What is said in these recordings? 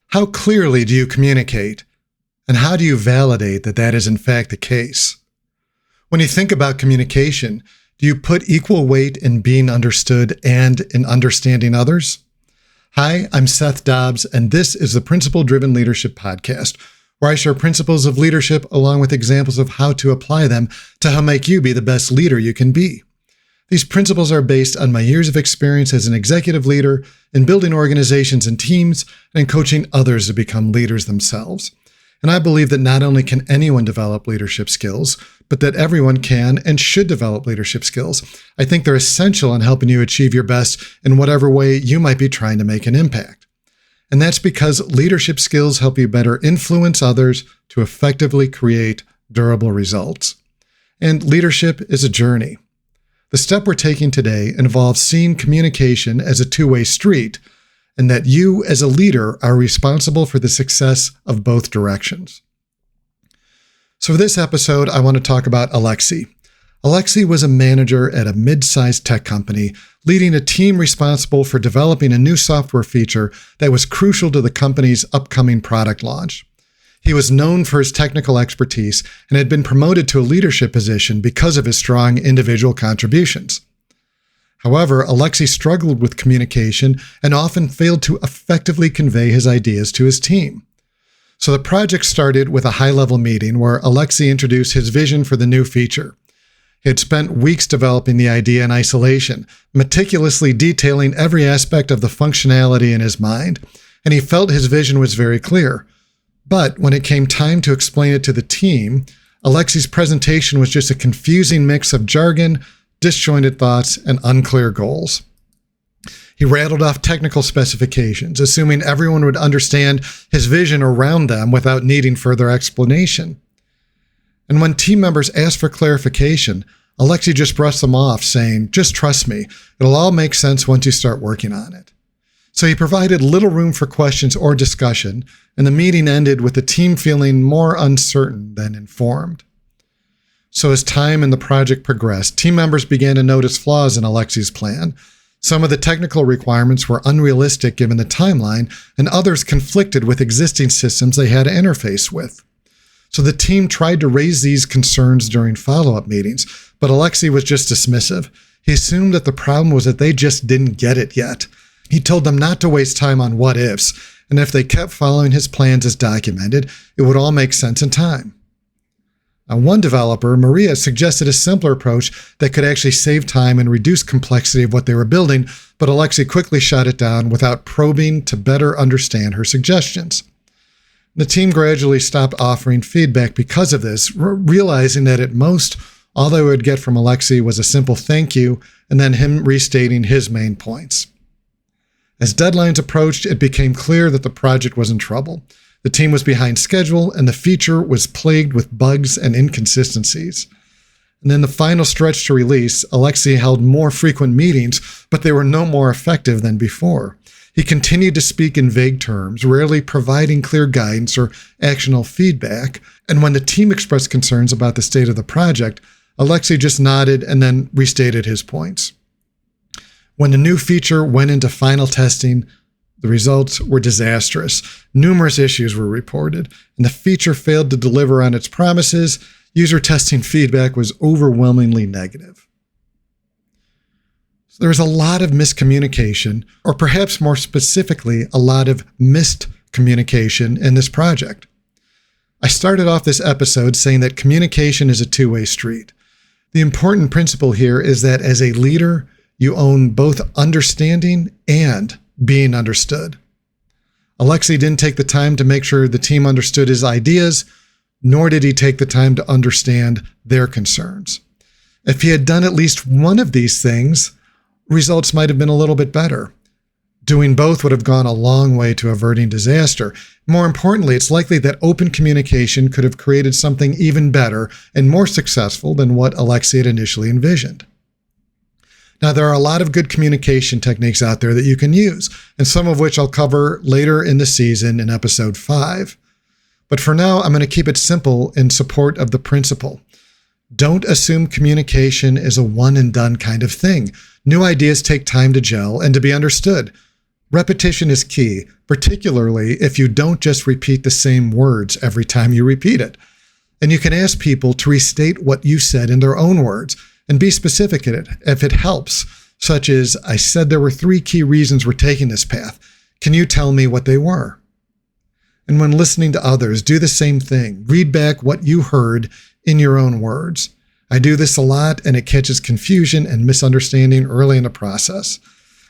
How clearly do you communicate? And how do you validate that that is in fact the case? When you think about communication, do you put equal weight in being understood and in understanding others? Hi, I'm Seth Dobbs, and this is the Principle Driven Leadership Podcast, where I share principles of leadership along with examples of how to apply them to help make you be the best leader you can be. These principles are based on my years of experience as an executive leader in building organizations and teams and coaching others to become leaders themselves. And I believe that not only can anyone develop leadership skills, but that everyone can and should develop leadership skills. I think they're essential in helping you achieve your best in whatever way you might be trying to make an impact. And that's because leadership skills help you better influence others to effectively create durable results. And leadership is a journey. The step we're taking today involves seeing communication as a two-way street, and that you as a leader are responsible for the success of both directions. So for this episode, I want to talk about Alexei. Alexei was a manager at a mid-sized tech company, leading a team responsible for developing a new software feature that was crucial to the company's upcoming product launch. He was known for his technical expertise and had been promoted to a leadership position because of his strong individual contributions. However, Alexei struggled with communication and often failed to effectively convey his ideas to his team. So the project started with a high-level meeting where Alexei introduced his vision for the new feature. He had spent weeks developing the idea in isolation, meticulously detailing every aspect of the functionality in his mind, and he felt his vision was very clear. But when it came time to explain it to the team, Alexei's presentation was just a confusing mix of jargon, disjointed thoughts, and unclear goals. He rattled off technical specifications, assuming everyone would understand his vision around them without needing further explanation. And when team members asked for clarification, Alexei just brushed them off, saying, "Just trust me, it'll all make sense once you start working on it." So he provided little room for questions or discussion, and the meeting ended with the team feeling more uncertain than informed. So as time and the project progressed, team members began to notice flaws in Alexei's plan. Some of the technical requirements were unrealistic given the timeline, and others conflicted with existing systems they had to interface with. So the team tried to raise these concerns during follow-up meetings, but Alexei was just dismissive. He assumed that the problem was that they just didn't get it yet. He told them not to waste time on what-ifs, and if they kept following his plans as documented, it would all make sense in time. Now, one developer, Maria, suggested a simpler approach that could actually save time and reduce complexity of what they were building, but Alexei quickly shot it down without probing to better understand her suggestions. The team gradually stopped offering feedback because of this, realizing that at most, all they would get from Alexei was a simple thank you and then him restating his main points. As deadlines approached, it became clear that the project was in trouble. The team was behind schedule, and the feature was plagued with bugs and inconsistencies. And in the final stretch to release, Alexei held more frequent meetings, but they were no more effective than before. He continued to speak in vague terms, rarely providing clear guidance or actionable feedback, and when the team expressed concerns about the state of the project, Alexei just nodded and then restated his points. When the new feature went into final testing, the results were disastrous. Numerous issues were reported, and the feature failed to deliver on its promises. User testing feedback was overwhelmingly negative. So there was a lot of miscommunication, or perhaps more specifically, a lot of missed communication in this project. I started off this episode saying that communication is a two-way street. The important principle here is that as a leader, you own both understanding and being understood. Alexei didn't take the time to make sure the team understood his ideas, nor did he take the time to understand their concerns. If he had done at least one of these things, results might have been a little bit better. Doing both would have gone a long way to averting disaster. More importantly, it's likely that open communication could have created something even better and more successful than what Alexei had initially envisioned. Now, there are a lot of good communication techniques out there that you can use, and some of which I'll cover later in the season in episode 5. But for now, I'm going to keep it simple in support of the principle. Don't assume communication is a one and done kind of thing. New ideas take time to gel and to be understood. Repetition is key, particularly if you don't just repeat the same words every time you repeat it. And you can ask people to restate what you said in their own words and be specific in it if it helps, such as, I said there were 3 key reasons we're taking this path. Can you tell me what they were? And when listening to others, do the same thing. Read back what you heard in your own words. I do this a lot, and it catches confusion and misunderstanding early in the process.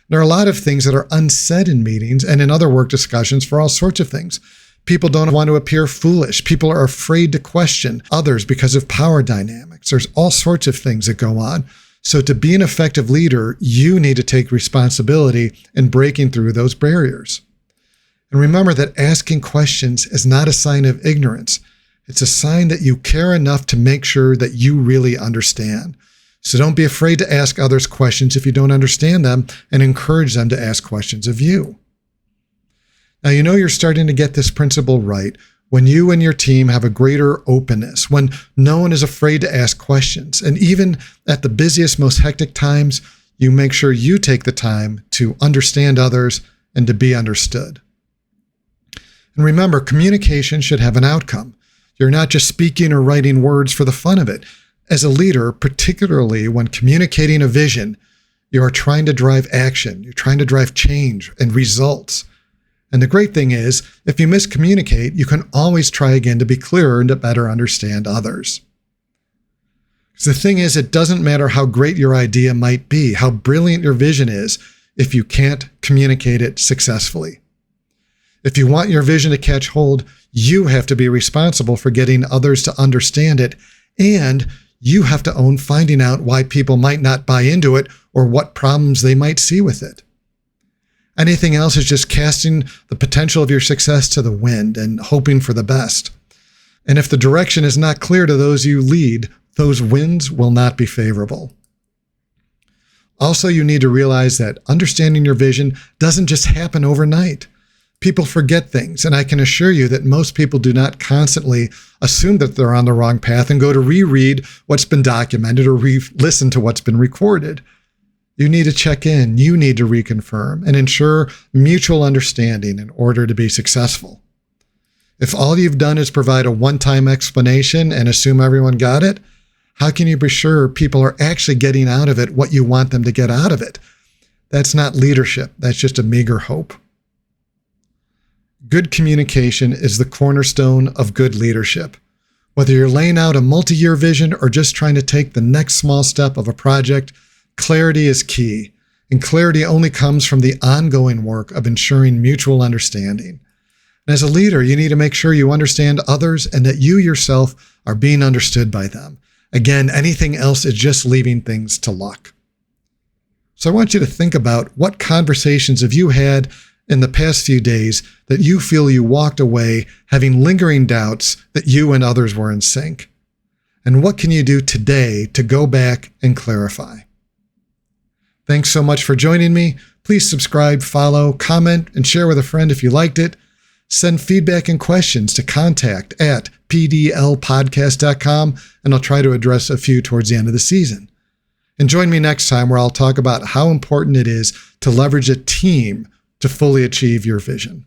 There are a lot of things that are unsaid in meetings and in other work discussions for all sorts of things. People don't want to appear foolish. People are afraid to question others because of power dynamics. There's all sorts of things that go on. So to be an effective leader, you need to take responsibility in breaking through those barriers. And remember that asking questions is not a sign of ignorance. It's a sign that you care enough to make sure that you really understand. So don't be afraid to ask others questions if you don't understand them, and encourage them to ask questions of you. Now, you know you're starting to get this principle right when you and your team have a greater openness, when no one is afraid to ask questions. And even at the busiest, most hectic times, you make sure you take the time to understand others and to be understood. And remember, communication should have an outcome. You're not just speaking or writing words for the fun of it. As a leader, particularly when communicating a vision, you are trying to drive action. You're trying to drive change and results. And the great thing is, if you miscommunicate, you can always try again to be clearer and to better understand others. Because the thing is, it doesn't matter how great your idea might be, how brilliant your vision is, if you can't communicate it successfully. If you want your vision to catch hold, you have to be responsible for getting others to understand it, and you have to own finding out why people might not buy into it or what problems they might see with it. Anything else is just casting the potential of your success to the wind and hoping for the best. And if the direction is not clear to those you lead, those winds will not be favorable. Also, you need to realize that understanding your vision doesn't just happen overnight. People forget things, and I can assure you that most people do not constantly assume that they're on the wrong path and go to reread what's been documented or listen to what's been recorded. You need to check in, you need to reconfirm, and ensure mutual understanding in order to be successful. If all you've done is provide a one-time explanation and assume everyone got it, how can you be sure people are actually getting out of it what you want them to get out of it? That's not leadership, that's just a meager hope. Good communication is the cornerstone of good leadership. Whether you're laying out a multi-year vision or just trying to take the next small step of a project, clarity is key. And clarity only comes from the ongoing work of ensuring mutual understanding. And as a leader, you need to make sure you understand others and that you yourself are being understood by them. Again, anything else is just leaving things to luck. So I want you to think about what conversations have you had in the past few days that you feel you walked away having lingering doubts that you and others were in sync? And what can you do today to go back and clarify? Thanks so much for joining me. Please subscribe, follow, comment, and share with a friend if you liked it. Send feedback and questions to contact@pdlpodcast.com, and I'll try to address a few towards the end of the season. And join me next time where I'll talk about how important it is to leverage a team to fully achieve your vision.